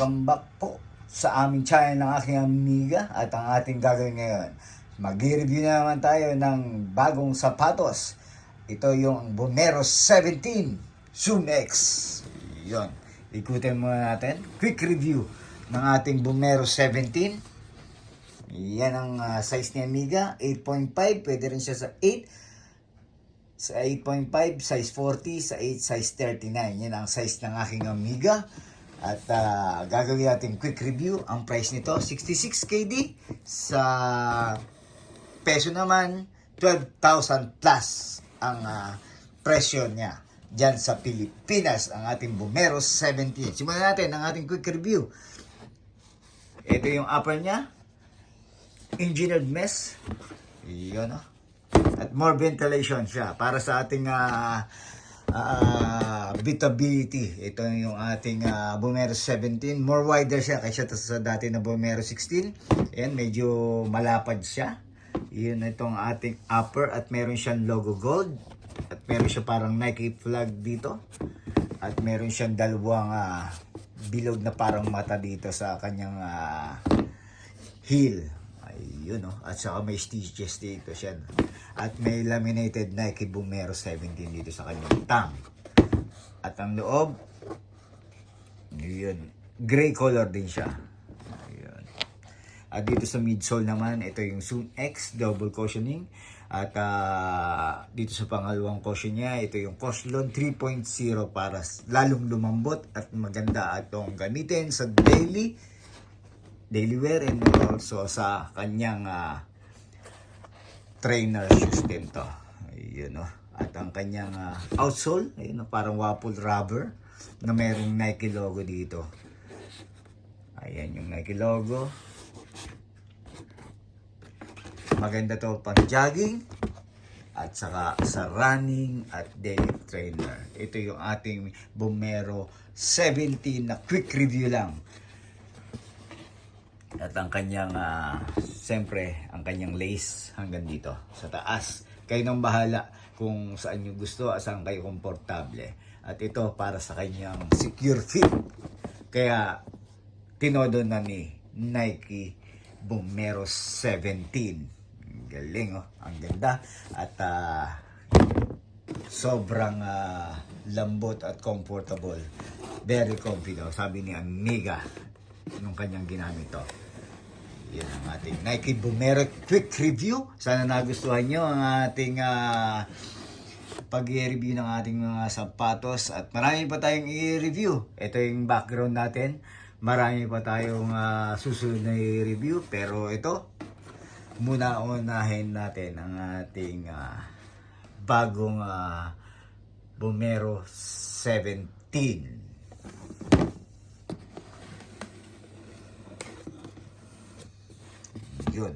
Welcome back po sa aming channel ng aking amiga. At ang ating gagawin ngayon, mag-review na naman tayo ng bagong sapatos. Ito yung Vomero 17 Zoom X. Yun, ikutin muna natin. Quick review ng ating Vomero 17. Yan ang size ni amiga, 8.5. Pwede rin siya sa 8. Sa 8.5, size 40, sa 8, size 39. Yan ang size ng aking amiga. At gagawin natin quick review. Ang price nito, 66 KD. Sa peso naman, 12,000 plus ang presyo niya dyan sa Pilipinas. Ang ating Vomero 17. Simulan natin ang ating quick review. Ito yung upper niya. Engineered mesh. Yun o. At more ventilation siya para sa ating breathability. Ito yung ating Vomero 17. More wider siya kaysa sa dati na Vomero 16. Ayan, medyo malapad siya. Yun itong ating upper at meron siyang logo gold. At meron siya parang Nike flag dito. At meron siyang dalawang bilog na parang mata dito sa kanyang heel. Ayun o. At saka may stitches dito siya. At may laminated Nike Vomero 17 dito sa kanyang tang. At ang loob, yun, gray color din siya. Ayun. At dito sa midsole naman, ito yung Zoom X double cushioning. At dito sa pangalawang cushion niya, ito yung Coshlon 3.0 para lalong lumambot at maganda itong gamitin sa daily wear and also sa kanyang trainer shoes din to. Ayun o. At ang kanyang outsole, ayun o, parang waffle rubber na merong Nike logo dito. Ayan yung Nike logo. Maganda to pang jogging at saka sa running at daily trainer. Ito yung ating Vomero 17 na quick review lang. At ang kanyang, siyempre, ang kanyang lace hanggang dito sa taas. Kayo nang bahala kung saan nyo gusto at saan kayo komportable. At ito para sa kanyang secure fit. Kaya, tinodo na ni Nike Vomero 17. Galing oh, ang ganda. At sobrang lambot at comfortable. Very comfy daw, sabi ni Amiga nung kanyang ginamit to. Yan ang ating Nike Vomero quick review. Sana nagustuhan nyo ang ating pag-review ng ating mga sapatos. At marami pa tayong i-review. Ito yung background natin. Marami pa tayong susunod na i-review. Pero ito, unahin natin ang ating bagong Vomero 17. Yun.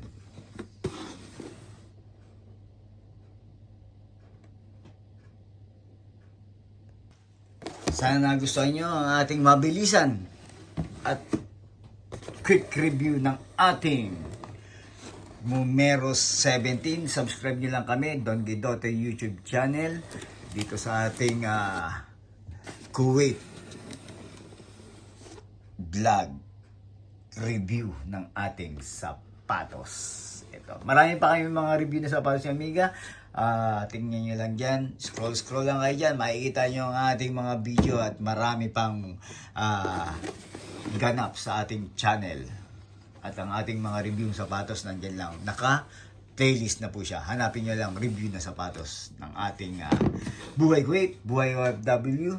Sana nagustuhan nyo ang ating mabilisan at quick review ng ating Vomero 17. Subscribe nyo lang kami, Don Guidote YouTube channel, dito sa ating Kuwait vlog review ng ating sapatos. Ito. Marami pa kayong mga review na sapatos ni Amiga. Tingnan nyo lang dyan. Scroll lang kayo dyan. Makikita nyo ang ating mga video at marami pang ganap sa ating channel. At ang ating mga review ng sapatos nandyan lang. Naka-playlist na po siya. Hanapin nyo lang review na sapatos ng ating Buhay Kuwait, Buhay OFW.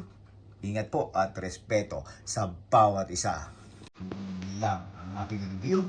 Ingat po at respeto sa bawat isa. Lang ang ating review.